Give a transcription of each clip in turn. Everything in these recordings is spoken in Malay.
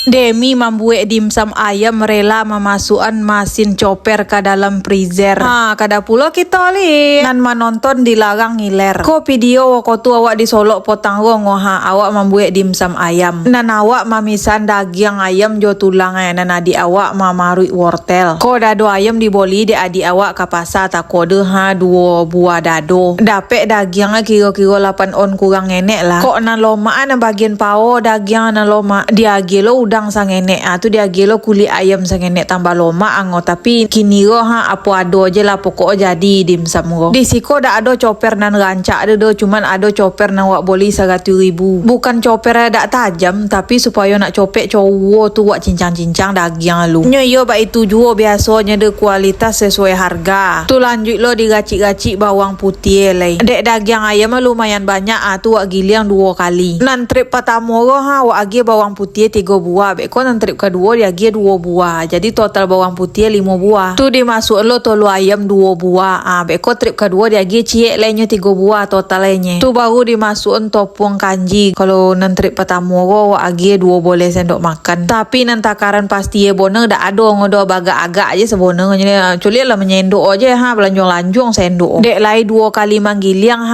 Demi membuat dimsum ayam rela memasukkan mesin chopper ke dalam freezer. Kada pula kita li nan menonton dilarang ngiler. Ko video waktu tu awak disolok potang ngoha awak membuat dimsum ayam. Nan awak mamisan daging ayam jo tulang nan adik awak mamarui wortel. Ko dado ayam diboli di adik awak ke pasar tak kode 2 buah dado. Dapet dagingnya kira-kira 8 on kurang enek lah. Kok nan loma nan bagian pao daging nan loma dia gelo udang sang enek tu dia gelo kulit ayam sang enek tambah loma ango tapi kini apa ado aja lah pokok jadi dimsum go. Di siko dak ado chopper nan rancak do cuman ado chopper nan wak boli 100.000. Bukan chopper dak tajam tapi supaya nak copek cowok tu wak cincang-cincang daging lu. Nyo yo ba itu juo biasanya de kualitas sesuai harga. Tu lanjut lo digacik-gacik bawang putih lay. Dek daging ayam lumayan banyak tu wak giling 2 kali. Nan trip pertama wak agi bawang putih 3 buah. Beko nan trip kedua dia agi 2 buah. Jadi total bawang putih 5 buah. Tu dimasuk lo tolu ayam 2 buah. Beko trip kedua dia agi ciek lainnya 3 buah total lainnya. Tu baru dimasukkan topung kanji. Kalau nan trip pertama wak agi 2 boleh sendok makan. Tapi nan takaran pasti ya boneng dak ado ngodo agak-agak aja seboneng culi lah menyendok aja belanjong-lanjong sendok. Dek lai 2 kali manggiliang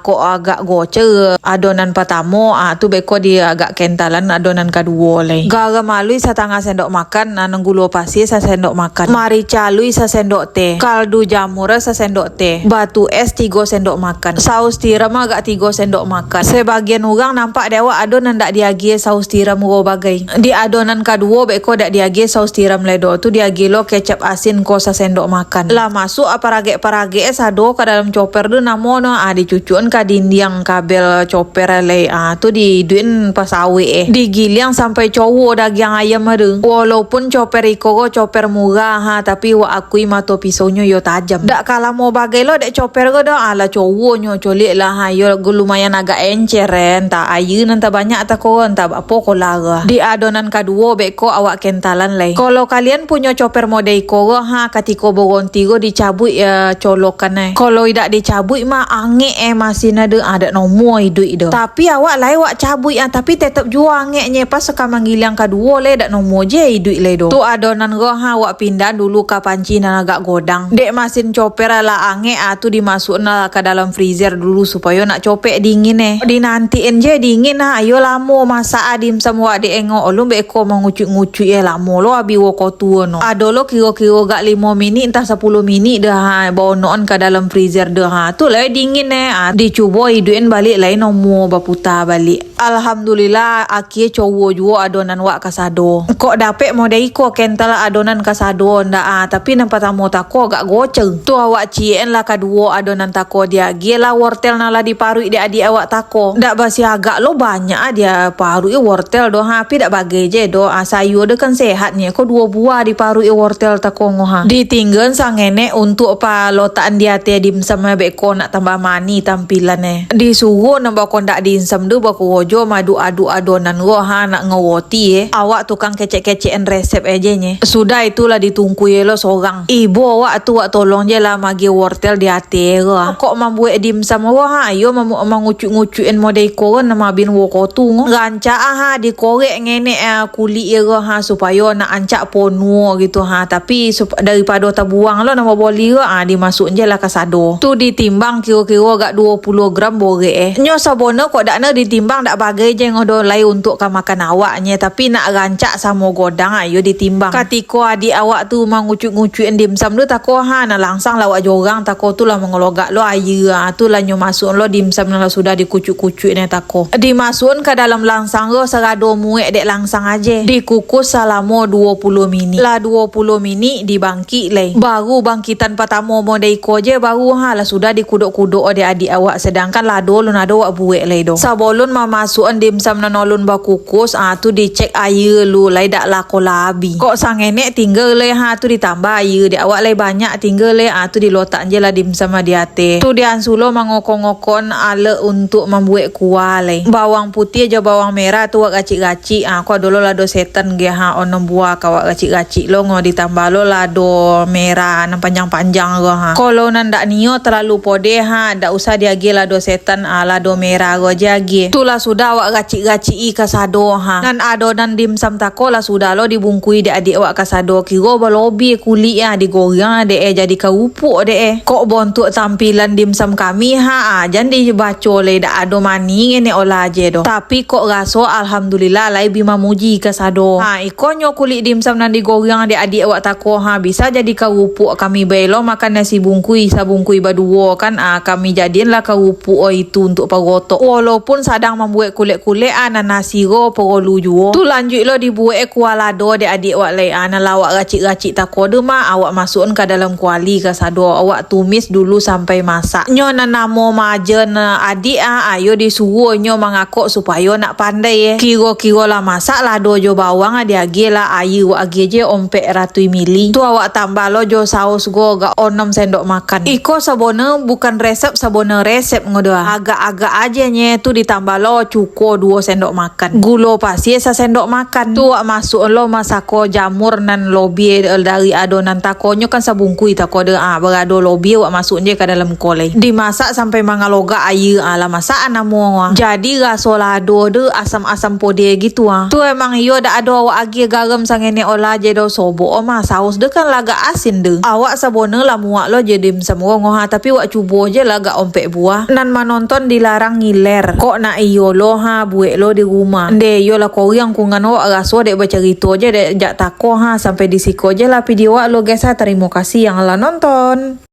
kok agak goce adonan pertama tu beko dia agak kentalan adonan kedua lai. Garam alui 1/2 sendok makan nan gula pasir 1 sendok makan. Marica alui 1 sendok teh. Kaldu jamur 1 sendok teh. Batu es 3 sendok makan. Saus tiram agak 3 sendok makan. Sebagian orang nampak dewa adonan dak diagi saus tiram go bagai. Di adonan kedua beko dak diagi saus tiram ledo tu diagi lo kecap asin ko 1 sendok makan. Lah masuk parage sado ke dalam chopper tu namono dicucuan ka dinding kabel chopper lay tu diduin pas awe digiling sampai cowok daging ayam ada. Walaupun chopper iko chopper murah tapi wak akui mato pisaunya yo tajam. Dak kalah mau bagai lo dek chopper go dah ala cowoknya colik lah yo lumayan agak enceren tak ayu nanti banyak tak ko entah apa ko lara. Di adonan kedua beko awak kentalan lay. Kalau kalian punya chopper mode iko katiko bogonti go dicabut colokan kalau tidak dicabut mah angek masih ada nomor hidup itu. Tapi awak lai wak cabut tapi tetap jual angeknya pas sekarang manggilang kedua le dak nomor je hidup le do. Tu adonan go wak pindah dulu ke panci nan agak godang. Dek masin chopper lah angek tu dimasukna ke dalam freezer dulu supaya nak copek dingin dinantiin je dingin ayo lamo masak dimsum wak de engok lu beko mengucut-ngucut lamo lo abi wokotu no. Ado lo kira-kira gak 5 minit entah 10 minit dah bawa noon ke dalam freezer dah tu lah dingin dicuba hiduin balik lain nomor baputar balik. Alhamdulillah akhir cowok juga adonan wak kasado. Kok dapet model iko kental adonan kasado ndak tapi nampak tamu tako agak goceng. Tu awak cien lah kedua adonan tako dia gila wortel nala diparui dia adik awak tako. Ndak basi agak lo banyak dia parui wortel do tapi dak bagai je do sayur dia kan sehatnya kok 2 buah diparui wortel tako ngoha. Ditinggal sang nenek untuk apa lotaan dia teh dimsum beko nak tambah mani tampilannya. Disuruh nambah kondak dimsum do baku wojo madu adu adonan go nak ngewoti awak tukang kecek-kecekan resep aja nye. Sudah itulah ditungkui lo seorang. Ibu awak tu wak tolong je lah magi wortel di hati kok membuat dimsum ayo mengucut-ngucutin model koran nama bin wokotu rancak dikorek ngenek kulit supaya nak ancak ponu gitu tapi daripada terbuang lo nama boli dimasuk je lah kasado. Tu ditimbang kira-kira agak 20 gram borek nyo sabono kok dak ditimbang dak bagai je ngodo lai untuk makan awaknya tapi nak rancak sama godang ayo ditimbang. Katiko adik awak tu mengucut-ngucutin dimsum tu tako nak langsang lawak jorang tako tu lah mengelogak lo ayu tu lah nyo masuk lo dimsum lah sudah dikucut-kucut tako dimasukkan ke dalam langsang lo serado muek dek langsang aja dikukus selama 20 minit lah 20 minit dibangkit lay. Baru bangkitan pertama model iko je baru lah sudah dikuduk-kuduk adik awak sedangkan lado lo nado wak buek lay do. Sabolun masukkan dimsum nanolon bakukus tu dicek air lu lai dak lako labi. Kok sang nenek tinggal le tu ditambah air di awak lai banyak tinggal le tu dilotak je lah dimsum di hati. Tu diansulo mengokon-ngokon ale untuk membuat kuah lai. Bawang putih aja bawang merah tu wak gacik-gacik kok dulu lado setan ge onom buah kawak gacik-gacik lo ngo ditambah lo lado merah nan panjang-panjang go Kalau nan dak nio terlalu pode dak usah diagi lado setan lado merah go jagi. Tulah sudah awak gacik-gacik kasado nan ado adonan dimsum tako lah sudah lo dibungkui de adik awak kasado kiro balobi kulit ya digoreng de jadi kerupuk de kok bontuk tampilan dimsum kami jangan dibaca le dak ado mani ngene olah je do tapi kok raso alhamdulillah lai bima muji kasado ikonyo kulit dimsum nan digoreng de adik awak tako bisa jadi kerupuk kami belo makan nasi bungkui sabungkui baduo kan kami jadiin lah kerupuk itu untuk pagotok walaupun sadang membuat kulit-kulit nasi go perlu juo tu lanjut lo dibuat kualado de adik awak lai lawak racik-racik tako mah awak masukkan ke dalam kuali kasado awak tumis dulu sampai masak nyo namo majen adik ayo disuruh nyo mangakok supaya nak pandai kiro-kiro lah masak lah dojo bawang agi lah air wak agi je ompek ratui mili tu awak tambah lo jo saus go gak 6 sendok makan iko sabone bukan resep sabone resep ngodoa agak-agak aja nye tu ditambah lo cuko 2 sendok makan gula pasir 1 sendok makan tu wak masuk lo masako jamur nan lobi dari adonan takonyo kan sabungkui tako de berado lobi wak masuk je ke dalam kolej dimasak sampai mangaloga air lah masak namo jadi raso lado de asam-asam pode gitu tu emang iyo dak ado awak agi garam sangene olah je do sobo saus de kan laga asin de awak sabone lah muak lo je dimsum tapi wak cubo je laga ompek buah nan manonton dilarang ngiler kok nak iyo lo buek lo di rumah de yo lah korang kungan wak raso dek bercerita je dek jak tako sampai di siko je lah video wak lo guys terima kasih yang lah nonton.